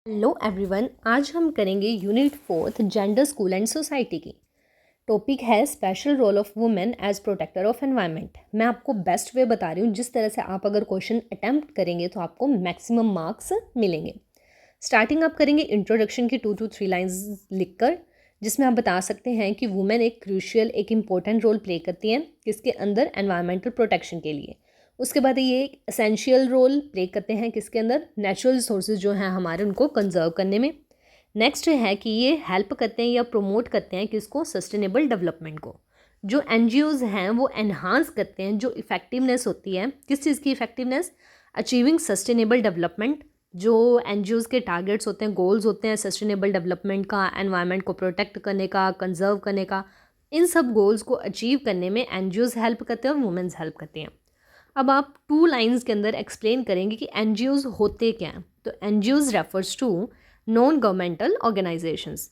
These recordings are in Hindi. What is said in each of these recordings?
हेलो एवरीवन, आज हम करेंगे unit 4 gender school and society की। टॉपिक है special role of women as protector of environment. मैं आपको बेस्ट वे बता रही हूँ जिस तरह से आप अगर क्वेश्चन अटेम्प्ट करेंगे तो आपको मैक्सिमम मार्क्स मिलेंगे। स्टार्टिंग आप करेंगे इंट्रोडक्शन की 2 to 3 लाइंस लिखकर, जिसमें आप बता सकते हैं कि वुमेन एक क्रूशियल एक इम्पोर्टेंट रोल प्ले करती हैं किसके अंदर, एनवायरमेंटल प्रोटेक्शन के लिए। उसके बाद ये एक एसेंशियल रोल प्ले करते हैं किसके अंदर, नेचुरल रिसोर्सेज जो हैं हमारे उनको कंजर्व करने में। नेक्स्ट है कि ये हेल्प करते हैं या प्रोमोट करते हैं किसको, सस्टेनेबल डेवलपमेंट को। जो एनजीओज हैं वो एनहांस करते हैं जो इफ़ेक्टिवनेस होती है, किस चीज़ की इफ़ेक्टिवनेस, अचीविंग सस्टेनेबल डेवलपमेंट। जो एनजीओज के टारगेट्स होते हैं, गोल्स होते हैं सस्टेनेबल डेवलपमेंट का, एनवायरनमेंट को प्रोटेक्ट करने का, कंजर्व करने का, इन सब गोल्स को अचीव करने में एनजीओज हेल्प करते हैं और वुमेन्स हेल्प करती हैं। अब आप 2 लाइंस के अंदर एक्सप्लेन करेंगे कि एनजीओज होते क्या हैं। तो NGOs refers to non governmental organisations.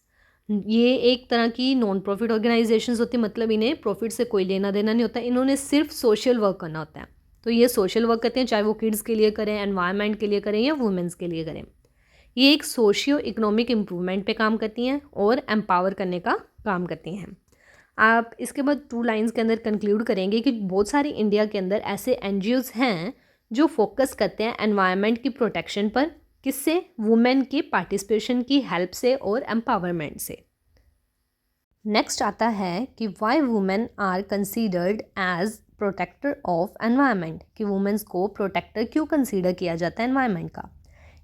ये एक तरह की नॉन प्रॉफिट ऑर्गेनाइजेशंस होती है, मतलब इन्हें प्रॉफिट से कोई लेना देना नहीं होता, इन्होंने सिर्फ सोशल वर्क करना होता है। तो ये सोशल वर्क करते हैं, चाहे वो किड्स के लिए करें, एनवायरनमेंट के लिए करें या वुमेन्स के लिए करें। ये एक सोशियो इकोनॉमिक इम्प्रूवमेंट पे काम करती हैं और एम्पावर करने का काम करती हैं। आप इसके बाद 2 लाइंस के अंदर कंक्लूड करेंगे कि बहुत सारी इंडिया के अंदर ऐसे एनजीओज हैं जो फोकस करते हैं एनवायरनमेंट की प्रोटेक्शन पर, किससे, वुमेन के पार्टिसिपेशन की हेल्प से और एम्पावरमेंट से। नेक्स्ट आता है कि why women are considered as protector of environment, कि वुमेन्स को प्रोटेक्टर क्यों कंसीडर किया जाता है एनवायरनमेंट का।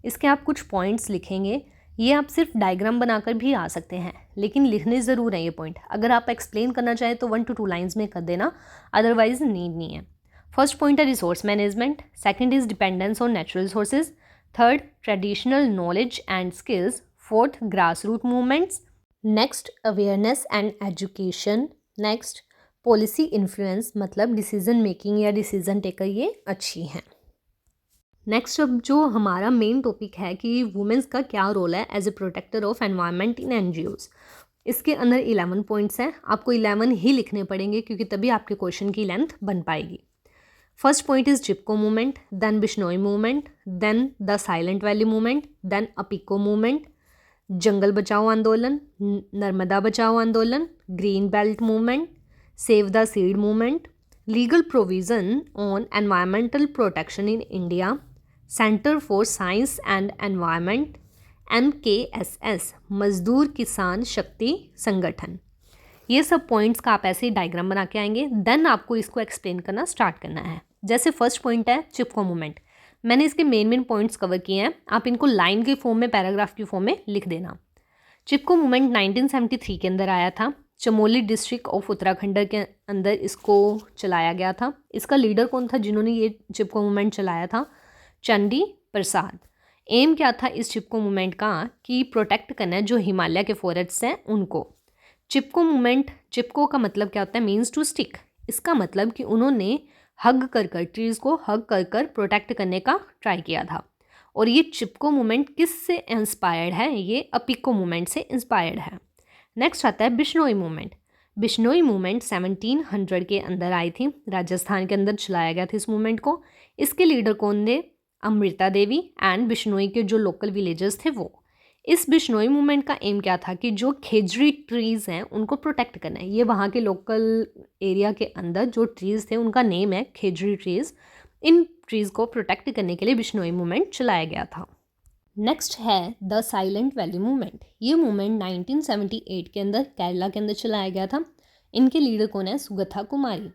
इसके आप कुछ पॉइंट्स लिखेंगे। ये आप सिर्फ डायग्राम बनाकर भी आ सकते हैं, लेकिन लिखने ज़रूर है ये पॉइंट। अगर आप एक्सप्लेन करना चाहें तो 1 to 2 लाइंस में कर देना, अदरवाइज नीड नहीं है। फर्स्ट पॉइंट है resource management, second is dependence on natural resources, third traditional knowledge and skills, fourth grass root movements, next awareness and education, next policy influence, मतलब डिसीजन मेकिंग या डिसीजन टेकर ये अच्छी हैं। नेक्स्ट अब जो हमारा मेन टॉपिक है कि वुमेन्स का क्या रोल है as a protector of environment in NGOs. इसके अंदर 11 पॉइंट्स हैं, आपको 11 ही लिखने पड़ेंगे क्योंकि तभी आपके क्वेश्चन की लेंथ बन पाएगी। First point is Chipko movement, then Bishnoi movement, then the Silent Valley movement, then Appiko movement, Jangal Bachao Andolan, Narmada Bachao Andolan, green belt movement, save the seed movement, legal provision on environmental protection in India, centre for science and environment, MKSS, Mazdoor किसान शक्ति संगठन। ये सब पॉइंट्स का आप ऐसे ही डायग्राम बना के आएंगे, देन आपको इसको एक्सप्लेन करना स्टार्ट करना है। जैसे फर्स्ट पॉइंट है चिपको मूवमेंट, मैंने इसके मेन पॉइंट्स कवर किए हैं, आप इनको लाइन के फॉर्म में, पैराग्राफ की फॉर्म में लिख देना। चिपको मूवमेंट 1973 के अंदर आया था, चमोली डिस्ट्रिक्ट ऑफ उत्तराखंड के अंदर इसको चलाया गया था। इसका लीडर कौन था जिन्होंने ये चिपको मूवमेंट चलाया था, चंडी प्रसाद। एम क्या था इस चिपको मूवमेंट का, कि प्रोटेक्ट करना है जो हिमालय के फॉरेस्ट्स हैं उनको। चिपको मूवमेंट, चिपको का मतलब क्या होता है, मीन्स टू स्टिक। इसका मतलब कि उन्होंने हग कर ट्रीज़ को हग कर प्रोटेक्ट करने का ट्राई किया था। और ये चिपको मूवमेंट किस से इंस्पायर्ड है, ये अपिको मूवमेंट से इंस्पायर्ड है। नेक्स्ट आता है बिश्नोई मूवमेंट। बिश्नोई मूवमेंट 1700 के अंदर आई थी, राजस्थान के अंदर चलाया गया था इस मूवमेंट को। इसके लीडर कौन थे, अमृता देवी एंड बिश्नोई के जो लोकल विलेजर्स थे वो। इस बिश्नोई मूवमेंट का एम क्या था कि जो खेजड़ी ट्रीज़ हैं उनको प्रोटेक्ट करना है। ये वहाँ के लोकल एरिया के अंदर जो ट्रीज़ थे उनका नेम है खेजड़ी ट्रीज़। इन ट्रीज़ को प्रोटेक्ट करने के लिए बिश्नोई मूवमेंट चलाया गया था। नेक्स्ट है द साइलेंट वैली मूवमेंट। ये मूवमेंट 1978 के अंदर केरला के अंदर चलाया गया था। इनके लीडर कौन है, सुगथा कुमारी।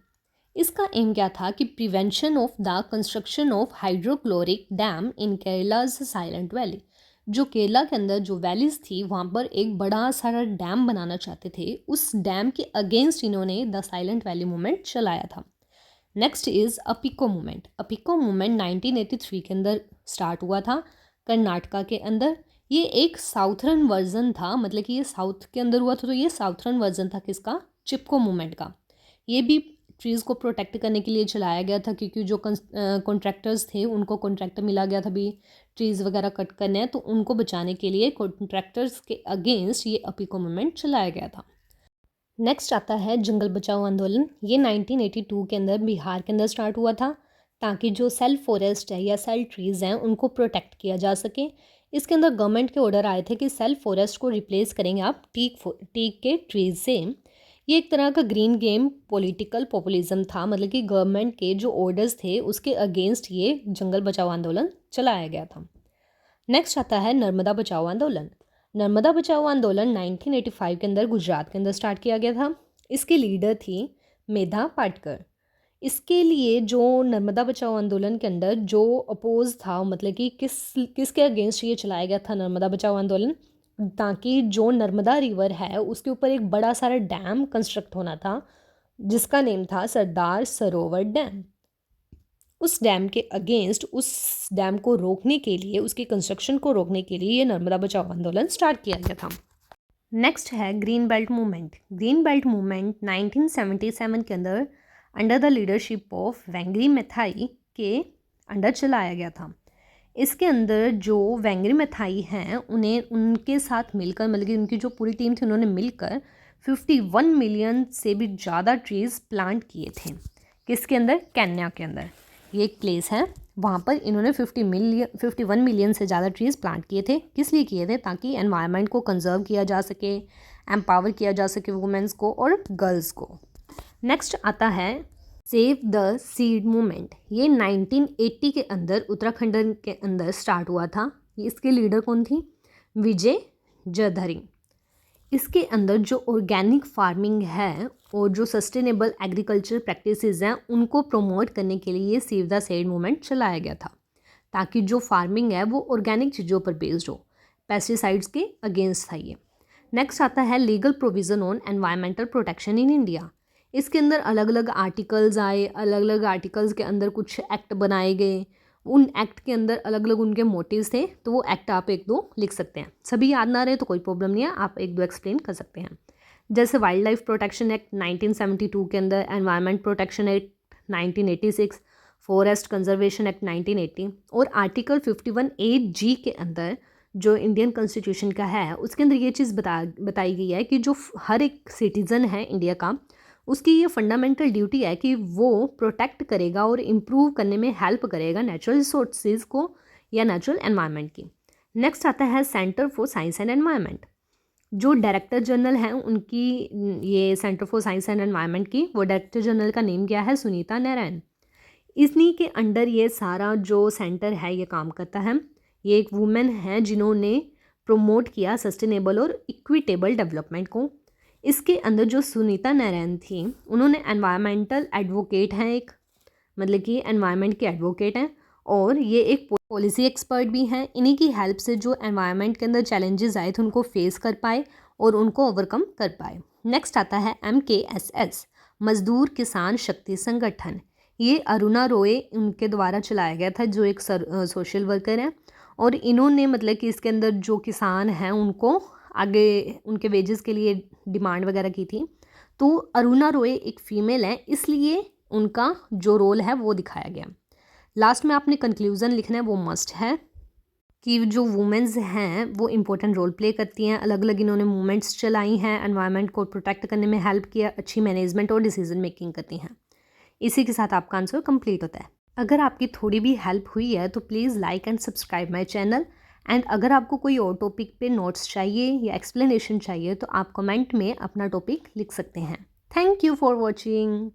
इसका एम क्या था कि prevention of the construction of hydrochloric dam in Kerala's silent valley. जो केरला के अंदर जो वैलीज थी वहाँ पर एक बड़ा सारा डैम बनाना चाहते थे, उस डैम के अगेंस्ट इन्होंने द साइलेंट वैली मूवमेंट चलाया था। Next is Appiko movement. Appiko movement 1983 के अंदर स्टार्ट हुआ था कर्नाटका के अंदर। ये एक साउथर्न वर्जन था, मतलब कि ये साउथ के अंदर हुआ था, तो ये साउथर्न वर्जन था किसका, चिपको मूवमेंट का। ये भी ट्रीज़ को प्रोटेक्ट करने के लिए चलाया गया था, क्योंकि जो कॉन्ट्रैक्टर्स थे उनको कॉन्ट्रैक्ट मिला गया था भी ट्रीज़ वगैरह कट करने हैं, तो उनको बचाने के लिए कॉन्ट्रैक्टर्स के अगेंस्ट ये अपिको मूवमेंट चलाया गया था। नेक्स्ट आता है जंगल बचाओ आंदोलन। ये 1982 के अंदर बिहार के अंदर स्टार्ट हुआ था, ताकि जो सेल फॉरेस्ट है या सेल ट्रीज़ हैं उनको प्रोटेक्ट किया जा सके। इसके अंदर गवर्नमेंट के ऑर्डर आए थे कि सेल्फ फॉरेस्ट को रिप्लेस करेंगे आप टीक के ट्रीज से। ये एक तरह का ग्रीन गेम पॉलिटिकल पॉपुलिज्म था, मतलब कि गवर्नमेंट के जो ऑर्डर्स थे उसके अगेंस्ट ये जंगल बचाओ आंदोलन चलाया गया था। नेक्स्ट आता है नर्मदा बचाओ आंदोलन। नर्मदा बचाओ आंदोलन 1985 के अंदर गुजरात के अंदर स्टार्ट किया गया था। इसके लीडर थी मेधा पाटकर। इसके लिए जो नर्मदा बचाओ आंदोलन के अंदर जो अपोज था, मतलब कि किसके अगेंस्ट ये चलाया गया था नर्मदा बचाओ आंदोलन, ताकि जो नर्मदा रिवर है उसके ऊपर एक बड़ा सारा डैम कंस्ट्रक्ट होना था जिसका नेम था सरदार सरोवर डैम। उस डैम के अगेंस्ट, उस डैम को रोकने के लिए, उसकी कंस्ट्रक्शन को रोकने के लिए ये नर्मदा बचाओ आंदोलन स्टार्ट किया गया था। नेक्स्ट है green belt movement. Green belt movement 1977 के अंदर अंडर द लीडरशिप ऑफ वेंगरी मैथाई के अंडर चलाया गया था। इसके अंदर जो वेंगरी मैथाई हैं उन्हें उनके साथ मिलकर, मतलब कि उनकी जो पूरी टीम थी उन्होंने मिलकर 51 मिलियन से भी ज़्यादा ट्रीज़ प्लांट किए थे। किसके अंदर? केन्या के अंदर। ये एक प्लेस है, वहाँ पर इन्होंने 51 मिलियन से ज़्यादा ट्रीज़ प्लांट किए थे। किस लिए किए थे? ताकि एनवायरनमेंट को कंजर्व किया जा सके, एम्पावर किया जा सके वुमेंस को और गर्ल्स को। नेक्स्ट आता है सेव द सीड मूवमेंट। ये 1980 के अंदर उत्तराखंड के अंदर स्टार्ट हुआ था। इसके लीडर कौन थी? विजय जयधरी। इसके अंदर जो ऑर्गेनिक फार्मिंग है और जो सस्टेनेबल एग्रीकल्चर प्रैक्टिसेस हैं उनको प्रमोट करने के लिए ये सेव द सीड मूवमेंट चलाया गया था, ताकि जो फार्मिंग है वो ऑर्गेनिक चीज़ों पर बेस्ड हो, पेस्टिसाइड्स के अगेंस्ट था ये। नेक्स्ट आता है legal provision on environmental protection in India. इसके अंदर अलग अलग आर्टिकल्स आए, अलग अलग आर्टिकल्स के अंदर कुछ एक्ट बनाए गए। उन एक्ट के अंदर अलग अलग उनके मोटिव्स थे, तो वो एक्ट आप एक दो लिख सकते हैं। सभी याद ना रहे तो कोई प्रॉब्लम नहीं है, आप एक दो एक्सप्लेन कर सकते हैं। जैसे वाइल्ड लाइफ प्रोटेक्शन एक्ट 1972 के अंदर, environment protection act 1986, forest conservation act 1980 और आर्टिकल 51(a)(g) के अंदर जो इंडियन कॉन्स्टिट्यूशन का है उसके अंदर ये चीज़ बताई गई है कि जो हर एक सिटीज़न है इंडिया का, उसकी ये फंडामेंटल ड्यूटी है कि वो प्रोटेक्ट करेगा और इम्प्रूव करने में हेल्प करेगा नेचुरल रिसोर्सेज को या नेचुरल एनवायरनमेंट की। नेक्स्ट आता है centre for science and environment. जो डायरेक्टर जनरल हैं उनकी, ये centre for science and environment की, वो डायरेक्टर जनरल का नेम क्या है? सुनीता नारायण। इन्हीं के अंडर ये सारा जो सेंटर है ये काम करता है। ये एक वुमेन है जिन्होंने प्रमोट किया सस्टेनेबल और इक्विटेबल डेवलपमेंट को। इसके अंदर जो सुनीता नारायण थी उन्होंने एनवायरमेंटल एडवोकेट हैं, एक मतलब कि एनवायरनमेंट के एडवोकेट हैं और ये एक पॉलिसी एक्सपर्ट भी हैं। इन्हीं की हेल्प से जो एनवायरनमेंट के अंदर चैलेंजेस आए थे उनको फेस कर पाए और उनको ओवरकम कर पाए। नेक्स्ट आता है MKSS, मजदूर किसान शक्ति संगठन। ये अरुणा रॉय उनके द्वारा चलाया गया था, जो एक सोशल वर्कर हैं और इन्होंने मतलब कि इसके अंदर जो किसान हैं उनको आगे उनके वेजेस के लिए डिमांड वगैरह की थी। तो अरुणा रॉय एक फ़ीमेल है, इसलिए उनका जो रोल है वो दिखाया गया। लास्ट में आपने कंक्लूज़न लिखना है, वो मस्ट है कि जो वुमेंस हैं वो इम्पोर्टेंट रोल प्ले करती हैं। अलग अलग इन्होंने मूवमेंट्स चलाई हैं, एनवायरनमेंट को प्रोटेक्ट करने में हेल्प किया, अच्छी मैनेजमेंट और डिसीजन मेकिंग करती हैं। इसी के साथ आपका आंसर कंप्लीट होता है। अगर आपकी थोड़ी भी हेल्प हुई है तो please like and subscribe my channel. And अगर आपको कोई और टॉपिक पे नोट्स चाहिए या एक्सप्लेनेशन चाहिए तो आप कमेंट में अपना टॉपिक लिख सकते हैं। Thank you for watching.